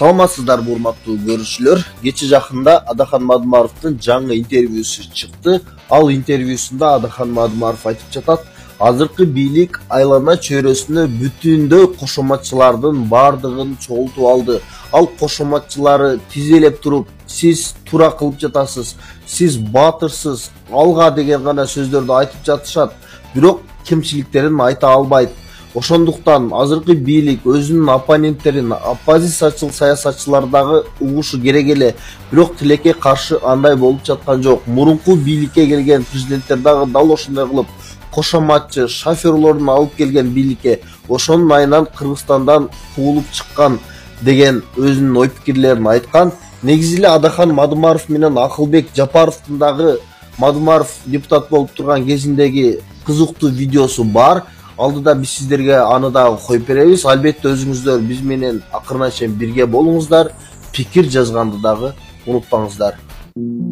Саламатсыздарбы урматтуу көрүүчүлөр. Кече жакында Адахан Мадымаровдун жаңы интервьюсу чыкты. Ал интервьюсунда Адахан Мадымаров айтып жатат, азыркы бийлик айлана чөйрөсүнө бүтүндөй кошоматчылардын бардыгын чогултуп алды. Ал кошоматчылары тизелеп туруп, сиз туура кылып жатасыз, сиз баатырсыз, алга деген гана сөздөрдү айтып жатышат. Бирок кемчиликтерин айта албайт. Ошондуктан азыркы бийлик өзүнүн оппоненттерин, оппозициячыл саясатчылардагы угушу керек эле. Бирок тилекке каршы андай болуп жаткан жок. Мурунку бийликке келген президенттер дагы дал ошондой кылып кошоматчы, шоферлорун алып келген бийликке ошонун айынан Кыргызстандан куулуп чыккан деген өзүнүн ой пикирлерин айткан. Негизи эле Адахан Мадымаров менен Акылбек Жапаровдун дагы Мадымаров депутат болуп турган кезиндеги кызыктуу видеосу бар. Алдыда биз сиздерге аны дагы коюп беребиз. Албетте өзүңүздөр биз менен акырына чейин бирге болуңуздар. Пикир жазганды дагы унутпаңыздар.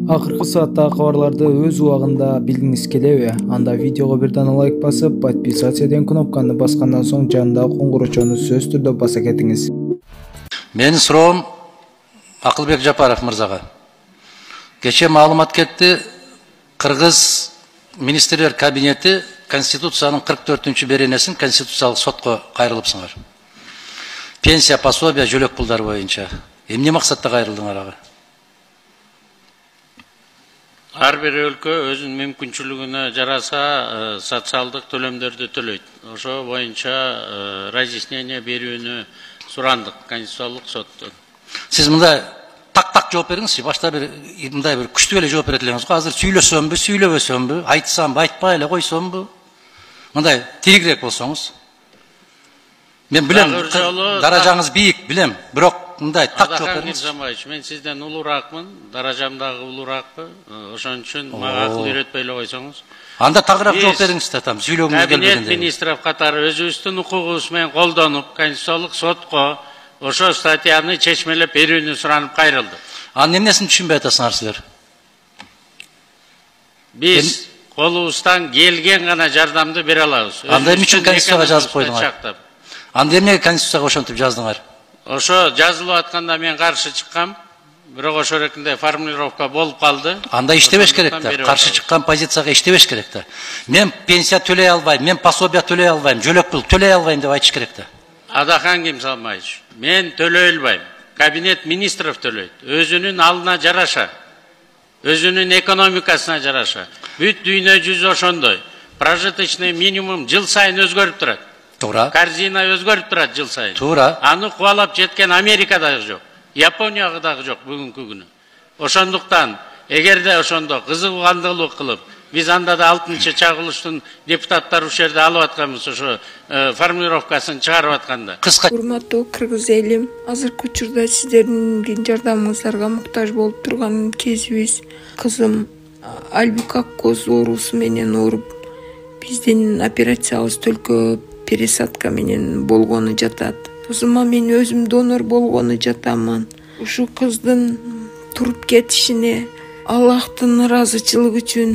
Акыркы сааттагы кабарларды өз убагында билгиңиз келеби? Анда видеого бир дана лайк басып, подписаться деген кнопканы баскандан соң жанындагы коңгурочону сөзсүз түрдө баса кетиңиз. Менин суроом Акылбек Жапаров мырзага. Кече маалымат кетти, Кыргыз министрлер кабинети Конституциянын 44-чү беренесин Конституциялык сотко кайрылыпсыңар. Пенсия, пособия, жөлөк пулдар боюнча. Эмне максатта кайрылдыңар ага? Ар бир өлкө өзүнүн мүмкүнчүлүгүнө жараса социалдык төлөмдөрдү төлөйт. Ошо боюнча разъяснение берүүнү сурандык Конституциялык соттон. Сиз мындай так жооп бериңизчи. Башта мындай бир күчтүү эле жооп бере элеңиз го. Азыр сүйлөсөмбү, сүйлөбөсөмбү, айтсамбы, айтпай эле койсомбу? Мындай тиригирээк болсоңуз. Мен билем, даражаңыз бийик, билем, бирок мындай так жооп бериңиз. Мен сизден улураакмын, даражам дагы улураакпы. Ошон үчүн мага акыл үйрөтпөй эле койсоңуз. Анда тагыраак жооп бериңиз да, там сүйлөгүңүз келбегенде. Кабинет министров катары өзүбүздүн укугубуз менен колдонуп, Конституциялык сотко ошо статьяны чечмелеп берүүнү суранып кайрылды. Анын эмнесин түшүнбөй атасыңар силер? Биз колубуздан келген гана жардамды бере алабыз. Анда эмне үчүн Конституцияга жазып койдуңар? Анда эмнеге Конституцияга ошентип жаздыңар? Ошо жазылып атканда мен каршы чыккам. Бирок ошо эркинде формулировка болуп калды. Анда иштебеш керек да. Каршы чыккан позицияга иштебеш керек да. Мен пенсия төлөй албайм, мен пособия төлөй албайм, жөлөк пул төлөй албайм деп айтыш керек да. Адахан Кемсалмаевич, мен төлөй албайм. Кабинет министров төлөйт. Өзүнүн алына жараша. Өзүнүн экономикасына жараша. Бүт дүйнө жүзү ошондой. Прожиточный минимум жыл сайын өзгөрүп турат. Туура. Корзина өзгөрүп турат жыл сайын. Туура. Аны кубалап жеткен Америка дагы жок. Япония дагы жок бүгүнкү күнү. Ошондуктан эгерде ошондо кызыгандылык кылып, биз анда да 6-чагылыштын депутаттары ушул жерде алып атканбыз, ошо формулировкасын чыгарып атканда. Урматтуу кыргыз элим, азыркы учурда сиздердин жардамыңыздарга муктаж болуп турган кезибиз. Кызым Альбик Аккоз оорусу менен ооруп, биздин операциябыз төлкө пересадка менен болгону жатат. Кызыма мен өзүм донор болгону жатамын. Ушу кыздын туруп кетишине Аллахтын ыраазычылыгы үчүн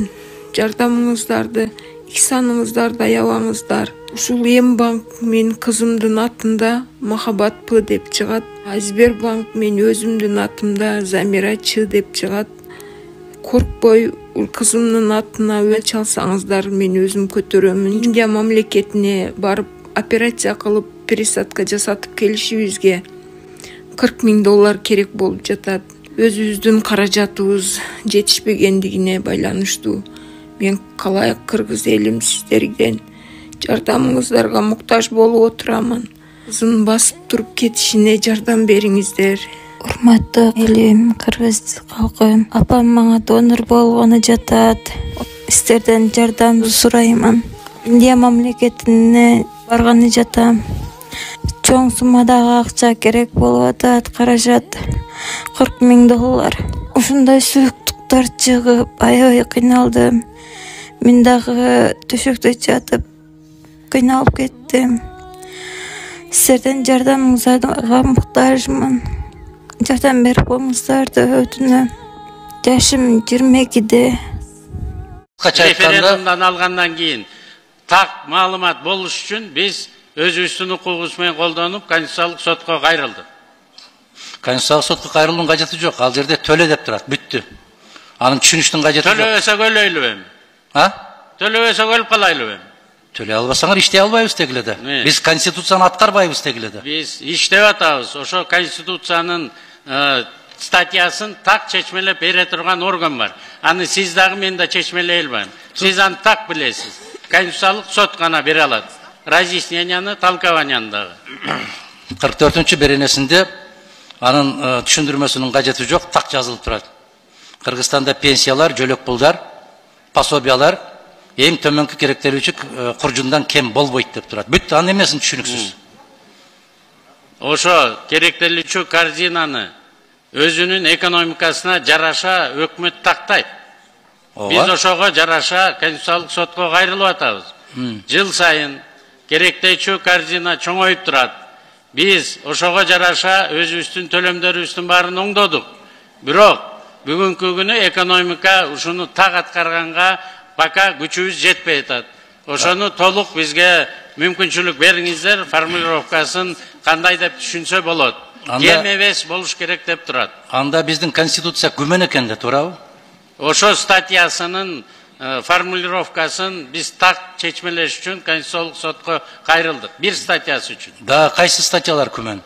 жардамыңыздарды, ихсаныңыздарды аябаңыздар. Ушул Эмбанк мен кызымдын атында Махабат П деп чыгат. Сбербанк мен өзүмдүн атымда Замира Ч деп чыгат. Коркпой кызымдын атына өч алсаңыздар, мен өзүм көтөрөмүн. Индия мамлекетине барып операция кылып пересадка жасатып келишибизге $40,000 керек болуп жатат. Өзүбүздүн каражатыбыз жетишпегендигине байланыштуу. Мен калай кыргыз элим сиздерден жардамыңыздарга муктаж болуп отурамын. Кызын басып туруп кетишине жардам бериңиздер. Урматтуу элим, кыргыз калкы, апам мага донор болгону жатат. Сиздерден жардам сураймын. Индия мамлекетине барганы жатам. Чоң суммадагы акча керек болуп атат, каражат $40,000. Ушундай сүйүктүктөр чыгып, аябай кыйналдым. Мен дагы төшөктө жатып кыйналып кеттим. Сиздерден жардамыңыздарга муктажмын. Жардам берип коюңуздарды өтүнөм. Жашым 22-де. Референдумдан алгандан кийин так маалымат болуш үчүн биз өзүбүздүн укугубуз менен колдонуп Конституциялык сотко кайрылдык. Конституциялык сотко кайрылуунун кажети жок. Ал жерде төлө деп турат. Бүттү. Анын түшүнүштүн кажети жок. Төлөбөсөк өлөйлү эми. Төлөбөсөк өлүп калайлы эми. Төлөй албасаңар иштей албайбыз дегиле да. Биз конституцияны аткарбайбыз дегиле да. Биз иштеп атабыз. Ошо конституциянын статьясын так чечмелеп бере турган орган бар. Аны сиз дагы мен да чечмелей албайм. Сиз аны так билесиз. Конституциялык сот гана бере алат. Разъясненияны, толкованияны дагы. 44-чү беренесинде анын түшүндүрмөсүнүн кажети жок, так жазылып турат. Кыргызстанда пенсиялар, жөлөк пулдар, пособиялар эң төмөнкү керектелүүчү куржундан кем болбойт деп турат. Бүттү, анын эмесин түшүнүксүз. Ошо керектелүүчү корзинаны өзүнүн экономикасына жараша өкмөт тактайт. Биз ошого жараша конституциялык сотко кайрылып атабыз. Жыл сайын керектелүүчү корзина чоңоюп турат. Биз ошого жараша өзүбүздүн төлөмдөрүбүздүн баарын оңдодук. Бирок бүгүнкү күнү экономика ушуну так аткарганга пока күчүбүз жетпей атат. Ошону толук бизге мүмкүнчүлүк бериңиздер, формулировкасын кандай деп түшүнсө болот. Кем эмес болуш керек деп турат. Анда биздин конституция күмөн экен да, туурабы? Ошо статьясынын формулировкасын биз так чечмелеш үчүн Конституциялык сотко кайрылдык. Бир статьясы үчүн. Да, кайсы статьялар күмөн?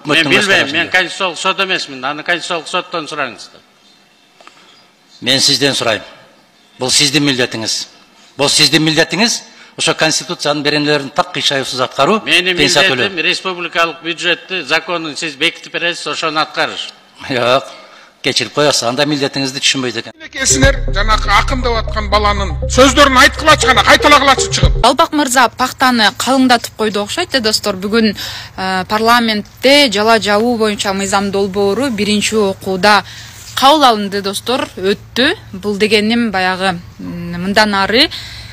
Мен билбейм, мен Конституциялык сот эмесмин. Аны Конституциялык соттон сураңыздар. Мен сизден сурайм. Бул сиздин милдетиңиз. Бул сиздин милдетиңиз. Ошо конституциянын беренелерин так кыйшайсыз аткаруу, пенсия төлөө. Менин милдетим республикалык бюджетти, законун сиз бекитип бересиз, ошону аткарыш. Жок, кечирип коесуз. Анда милдетиңизди түшүнбөйт экен. Экенсиңер жанакы акын деп аткан баланын сөздөрүн айткылачы гана, кайталагылачы чыгып. Албак мырза пактаны калыңдатып койду окшойт, достор. Бүгүн парламентте жала жабуу боюнча мыйзам долбоору биринчи окууда кабыл алынды, достор, өттү. Бул дегеним баягы мындан ары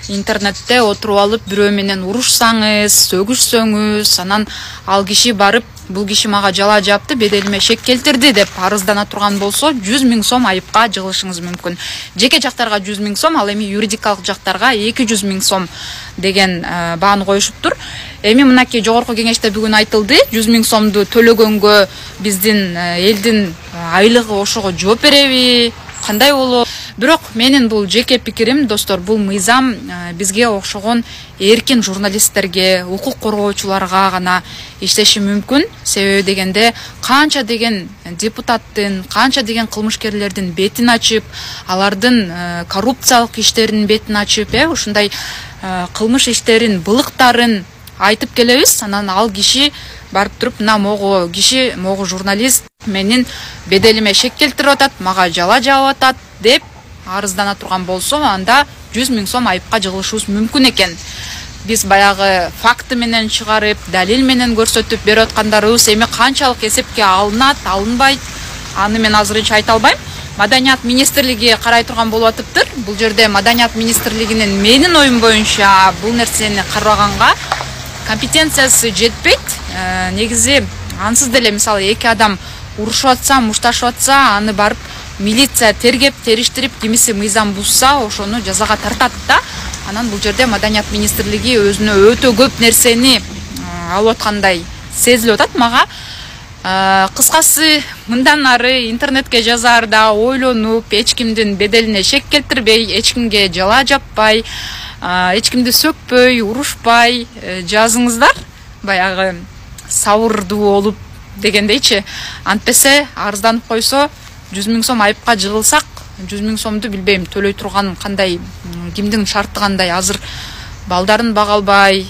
интернетте отуруп алып бирөө менен урушсаңыз, сөгүшсөңүз, анан ал киши барып бул киши мага жала жапты, беделиме шек келтирди деп арыздана турган болсо 100 000 сом айыпка жыгылышыңыз мүмкүн. Жеке жактарга 100 000 сом, ал эми юридикалык жактарга 200 000 сом деген бааны коюшуптур. Эми мынакей жогорку кеңеште бүгүн айтылды, 100 000 сомду төлөгөнгө биздин элдин айлыгы ошого жооп береби, кандай болот? Бирок менин бул жеке пикирим, достор, бул мыйзам бизге окшогон эркин журналисттерге, укук коргоочуларга гана иштеши мүмкүн. Себеби дегенде канча деген депутаттын, канча деген кылмышкерлердин бетин ачып, алардын коррупциялык иштеринин бетин ачып, ушундай кылмыш иштерин, былыктарын айтып келебиз. Анан ал киши барып туруп, мына могу киши, могу журналист менин беделиме шек келтирип атат, мага жала жаап атат деп арыздана турган болсо, анда 100 000 сом айыпка жыгылышыбыз мүмкүн экен. Биз баягы факты менен чыгарып, далил менен көрсөтүп берип аткандарыбыз эми канчалык эсепке алынат, алынбайт, аны мен азырынча айта албайм. Маданият министрлиги карай турган болуп атыптыр. Бул жерде Маданият министрлигинин менин оюм боюнча бул нерсени караганга компетенциясы жетпейт. Негизи ансыз деле мисалы эки адам урушуп атса, мушташып атса, аны барып милиция тергеп, териштирип, кимиси мыйзам бузса, ошону жазага тартат да. Анан бул жерде Маданият министрлиги өзүнө өтө көп нерсени алып аткандай сезилип атат мага. Кыскасы, мындан ары интернетке жазаарда ойлонуп, эч кимдин беделине шек келтирбей, эч кимге жала жаппай, эч кимди сөкпөй, урушпай жазыңыздар. Баягы сабырдуу болуп дегендейчи. Антпесе арызданып койсо 100 000 сом айыпка жыгылсак, 100 000 сомду билбейм төлөй турган кандай, кимдин шарты кандай. Азыр балдарын бага албай,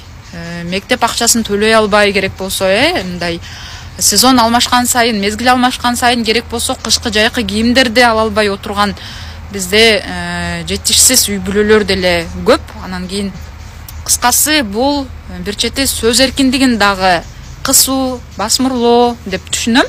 мектеп акчасын төлөй албай керек болсо, мындай сезон алмашкан сайын, мезгил алмашкан сайын керек болсо кышкы жайкы кийимдерди ала албай отурган бизде жетишсиз үй бүлөлөр деле көп. Анан кийин кыскасы бул бир чети сөз эркиндигин дагы кысуу, басмырлоо деп түшүнөм.